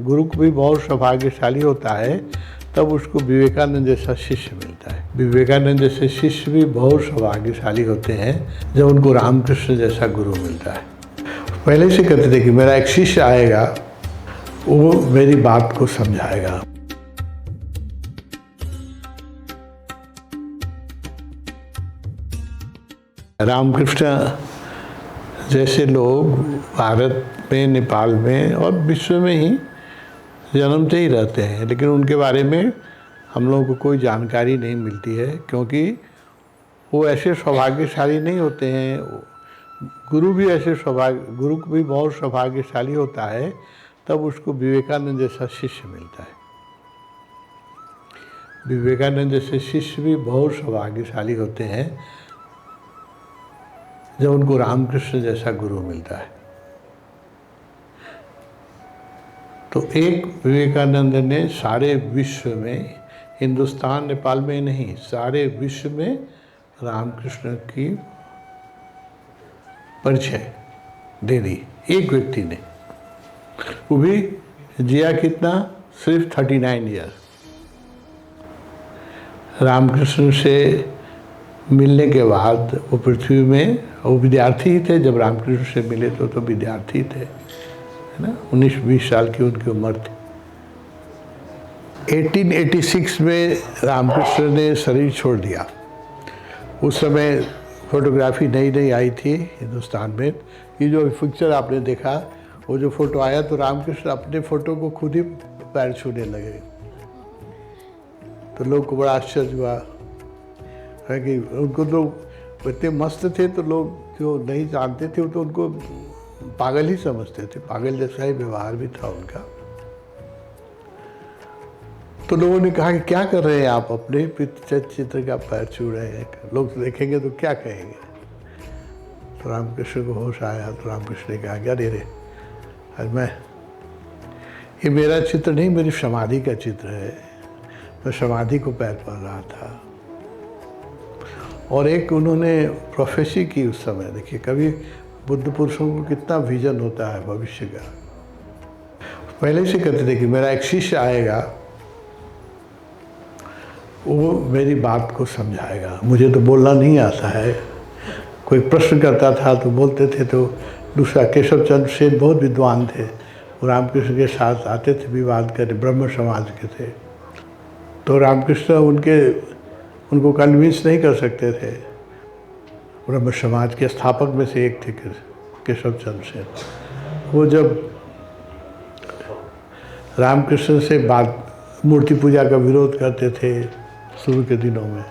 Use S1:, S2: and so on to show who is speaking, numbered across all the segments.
S1: गुरु को भी बहुत सौभाग्यशाली होता है तब उसको विवेकानंद जैसा शिष्य मिलता है। विवेकानंद जैसे शिष्य भी बहुत सौभाग्यशाली होते हैं जब उनको रामकृष्ण जैसा गुरु मिलता है। पहले से कहते थे कि मेरा एक शिष्य आएगा, वो मेरी बात को समझाएगा। रामकृष्ण जैसे लोग भारत में, नेपाल में और विश्व में ही जन्मते ही रहते हैं, लेकिन उनके बारे में हम लोगों को कोई जानकारी नहीं मिलती है, क्योंकि वो ऐसे सौभाग्यशाली नहीं होते हैं। गुरु को भी बहुत सौभाग्यशाली होता है तब उसको विवेकानंद जैसा शिष्य मिलता है। विवेकानंद जैसे शिष्य भी बहुत सौभाग्यशाली होते हैं जब उनको रामकृष्ण जैसा गुरु मिलता है। तो एक विवेकानंद ने सारे विश्व में, हिंदुस्तान नेपाल में नहीं, सारे विश्व में रामकृष्ण की परिचय दे दी। एक व्यक्ति ने, वो भी जिया कितना, सिर्फ 39 ईयर। रामकृष्ण से मिलने के बाद वो पृथ्वी में, वो विद्यार्थी ही थे जब रामकृष्ण से मिले तो विद्यार्थी थे, है ना। 19-20 साल की उनकी उम्र थी। 1886 में रामकृष्ण ने शरीर छोड़ दिया। उस समय फोटोग्राफी नई नई आई थी हिंदुस्तान में। ये जो पिक्चर आपने देखा, वो जो फोटो आया तो रामकृष्ण अपने फोटो को खुद ही पैर छूने लगे। तो लोग को बड़ा आश्चर्य हुआ है कि उनको तो इतने मस्त थे, तो लोग जो नहीं जानते थे वो तो उनको पागल ही समझते थे। पागल जैसा ही व्यवहार भी था उनका। तो लोगों ने कहा कि क्या कर रहे हैं आप, अपने चित्र का पैर छू रहे हैं, लोग देखेंगे तो क्या कहेंगे। तो रामकृष्ण को होश आया तो रामकृष्ण ने कहा, क्या दे रहे, आज ये मेरा चित्र नहीं, मेरी समाधि का चित्र है। मैं समाधि को पैर पड़ रहा था। और एक उन्होंने प्रोफेसी की उस समय, देखिए कभी बुद्ध पुरुषों को कितना विजन होता है भविष्य का। पहले से कहते थे कि मेरा एक शिष्य आएगा, वो मेरी बात को समझाएगा। मुझे तो बोलना नहीं आता है। कोई प्रश्न करता था तो बोलते थे, तो दूसरा केशव चंद्र सेन बहुत विद्वान थे, वो रामकृष्ण के साथ आते थे विवाद करने, ब्रह्म समाज के थे। तो रामकृष्ण उनको कन्विंस नहीं कर सकते थे। ब्रह्म समाज के स्थापक में से एक थे केशव चंद्र सेन। वो जब रामकृष्ण से मूर्ति पूजा का विरोध करते थे शुरू के दिनों में,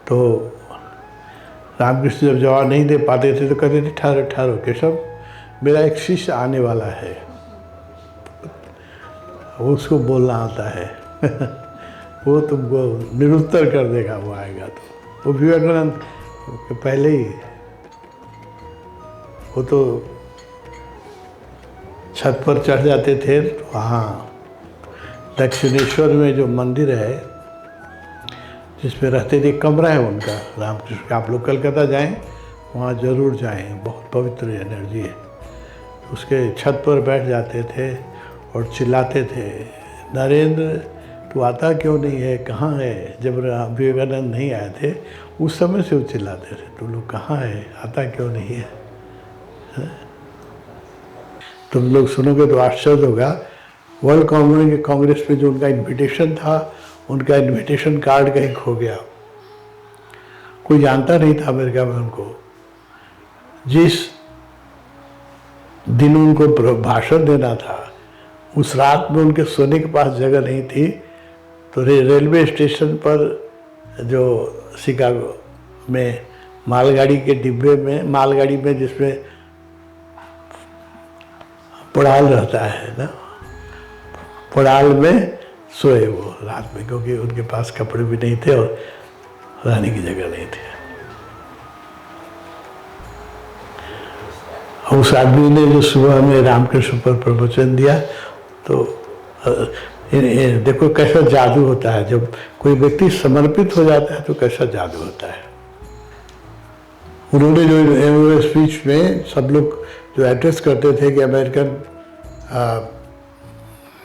S1: तो रामकृष्ण जब जवाब नहीं दे पाते थे तो कहते थे, ठहरो ठहरो केशव, मेरा एक शिष्य आने वाला है, उसको बोलना आता है वो तुमको निरुत्तर कर देगा, वो आएगा तो। वो विवेकानंद के पहले ही, वो तो छत पर चढ़ जाते थे। वहाँ दक्षिणेश्वर में जो मंदिर है जिसमें रहते थे, कमरा है उनका रामकृष्ण का। आप लोग कलकत्ता जाएं, वहाँ ज़रूर जाएं, बहुत पवित्र एनर्जी है। उसके छत पर बैठ जाते थे और चिल्लाते थे, नरेंद्र तू आता क्यों नहीं है, कहाँ है। जब विवेकानंद नहीं आए थे उस समय से वो चिल्लाते थे, तू लोग कहाँ है, आता क्यों नहीं है। तुम लोग सुनोगे तो आश्चर्य होगा। वर्ल्ड कांग्रेस में जो उनका इन्विटेशन था, उनका इन्विटेशन कार्ड कहीं खो गया। कोई जानता नहीं था अमेरिका में उनको। जिस दिन उनको भाषण देना था, उस रात में उनके सोने के पास जगह नहीं थी, तो रेलवे स्टेशन पर जो शिकागो में मालगाड़ी के डिब्बे में, मालगाड़ी में जिसमें पड़ाल रहता है ना, पड़ाल में सोए वो रात में, क्योंकि उनके पास कपड़े भी नहीं थे और रहने की जगह नहीं थी। उस आदमी ने जो सुबह में रामकृष्ण पर प्रवचन दिया, तो देखो कैसा जादू होता है। जब कोई व्यक्ति समर्पित हो जाता है तो कैसा जादू होता है। उन्होंने जो स्पीच में सब लोग जो एड्रेस करते थे कि अमेरिकन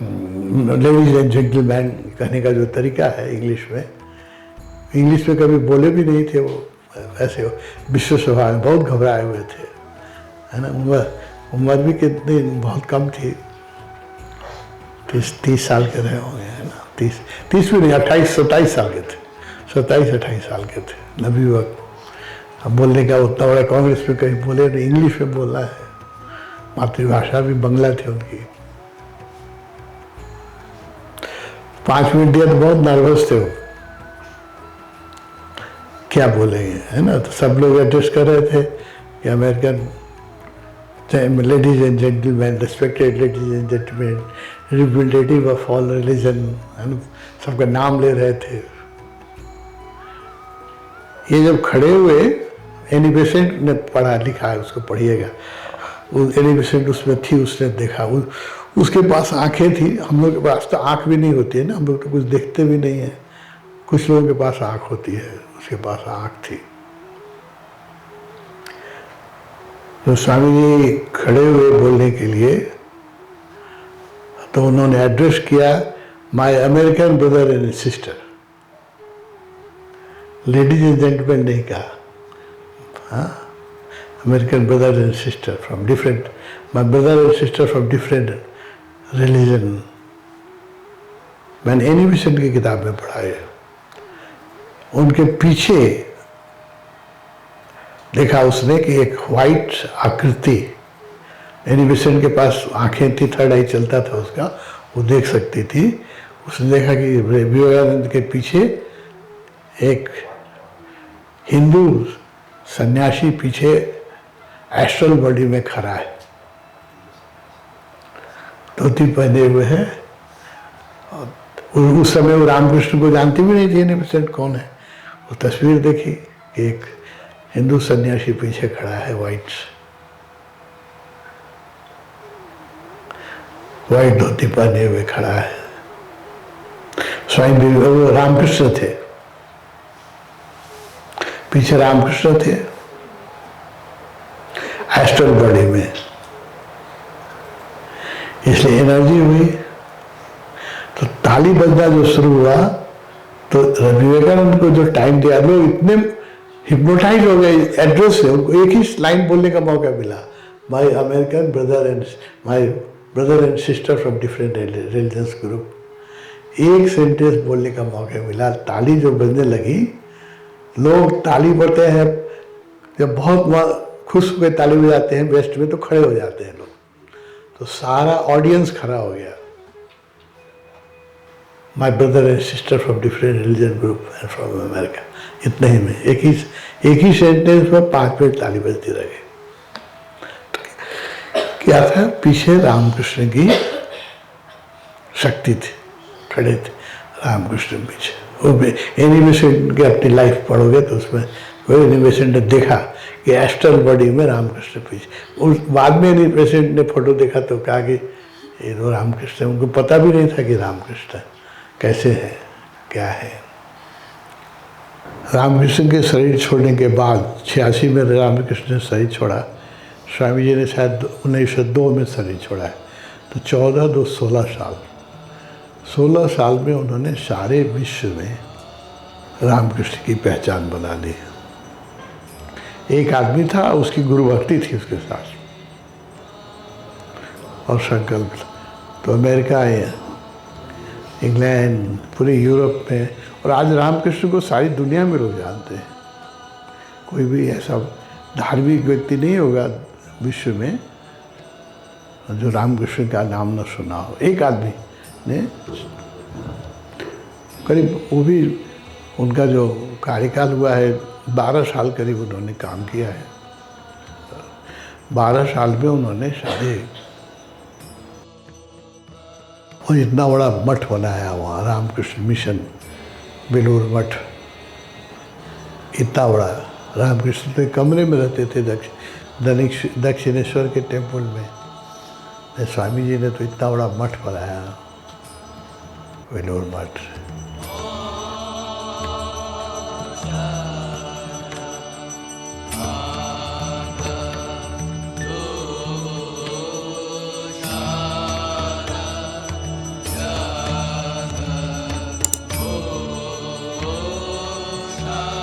S1: लेडीज एंड जेंटलमैन कहने का जो तरीका है इंग्लिश में कभी बोले भी नहीं थे वो, ऐसे विश्व सभा में बहुत घबराए हुए थे, है ना। उम्र भी कितनी बहुत कम थी, 30 साल के रहे होंगे, है ना। 30 भी नहीं, 27 साल के थे, 27-28 साल के थे, नवयुवक। अब बोलने का उतना बड़ा कांग्रेस में कहीं बोले नहीं, इंग्लिश में बोला है, मातृभाषा भी बंगला थी उनकी। 5 मिनट दिया तो बहुत नर्वस थे वो, क्या बोलेंगे, है ना। तो सब लोग एड्रेस कर रहे थे कि American ladies and gentleman, respected ladies and gentleman, representative of all religion, है ना, सबका नाम ले रहे थे। ये जब खड़े हुए, एनी बेसेंट ने पढ़ा लिखा है, उसको पढ़िएगा, एनी बेसेंट उसमें थी, उसने देखा, उसके पास आंखें थी, हम लोग के पास तो आंख भी नहीं होती है ना, हम लोग तो कुछ देखते भी नहीं है, कुछ लोगों के पास आंख होती है, उसके पास आंख थी। तो स्वामी जी खड़े हुए बोलने के लिए, तो उन्होंने एड्रेस किया, my American brother and sister, ladies and gentleman नहीं कहा, हाँ, American brother and sister from different, my brother and sister from different religion. मैंने एनी बेसेंट की किताब में पढ़ा है। उनके पीछे देखा उसने कि एक व्हाइट आकृति, एनी बेसेंट के पास आंखें थी, थर्ड आई चलता था उसका, वो देख सकती थी। उसने देखा कि विवेकानंद के पीछे एक हिंदू सन्यासी पीछे एस्ट्रल बॉडी में खड़ा है, धोती पहने हुए है। उस समय वो रामकृष्ण को जानती भी नहीं थी एनी बेसेंट कौन है। वो तस्वीर देखी कि एक हिंदू सन्यासी पीछे खड़ा है, वाइट धोती पहने हुए खड़ा है। स्वामी वो रामकृष्ण थे, पीछे रामकृष्ण थे एस्ट्रल बॉडी में, इसलिए एनर्जी हुई। तो ताली बजना जो शुरू हुआ, तो विवेकानंद को जो टाइम दिया, लोग इतने हिप्नोटाइज हो गए एड्रेस से, उनको एक ही लाइन बोलने का मौका मिला, my American brother and sister from different religious group. एक सेंटेंस बोलने का मौका मिला, ताली जो बजने लगी, लोग ताली बजते हैं, जब बहुत खुश होकर ताली बजाते हैं वेस्ट में, तो खड़े हो जाते हैं लोग, तो सारा ऑडियंस खड़ा हो गया। My brother and sister from different religion group and from America, इतने ही में एक ही सेंटेंस में 5 मिनट ताली बजती रह गई। क्या था, पीछे रामकृष्ण की शक्ति थी, खड़े थे रामकृष्ण पीछे। वो एनिमेशन के अपनी लाइफ पढ़ोगे तो उसमें वो एनिमेशन ने देखा कि एस्ट्रल बॉडी में रामकृष्ण पीछे। उस बाद में एनिमेशन ने फोटो देखा तो कहा कि ये तो रामकृष्ण, उनको पता भी नहीं था कि रामकृष्ण कैसे है, क्या है। रामकृष्ण के शरीर छोड़ने के बाद 86 में रामकृष्ण ने शरीर छोड़ा, स्वामी जी ने शायद 1902 में शरीर छोड़ा है, तो 14 2 16 साल, 16 साल में उन्होंने सारे विश्व में रामकृष्ण की पहचान बना ली। एक आदमी था, उसकी गुरु भक्ति थी उसके साथ, और संकल्प, तो अमेरिका आए, इंग्लैंड, पूरे यूरोप में, और आज रामकृष्ण को सारी दुनिया में लोग जानते हैं। कोई भी ऐसा धार्मिक व्यक्ति नहीं होगा विश्व में जो रामकृष्ण का नाम न सुना हो। एक आदमी ने करीब, वो भी उनका जो कार्यकाल हुआ है 12 साल करीब उन्होंने काम किया है। 12 साल में उन्होंने सारे, और इतना बड़ा मठ बनाया वहाँ, रामकृष्ण मिशन बेलूर मठ, इतना बड़ा। रामकृष्ण तो कमरे में रहते थे दक्षिणेश्वर के टेम्पल में। स्वामी जी ने तो इतना बड़ा मठ बनाया, बेलूर मठ।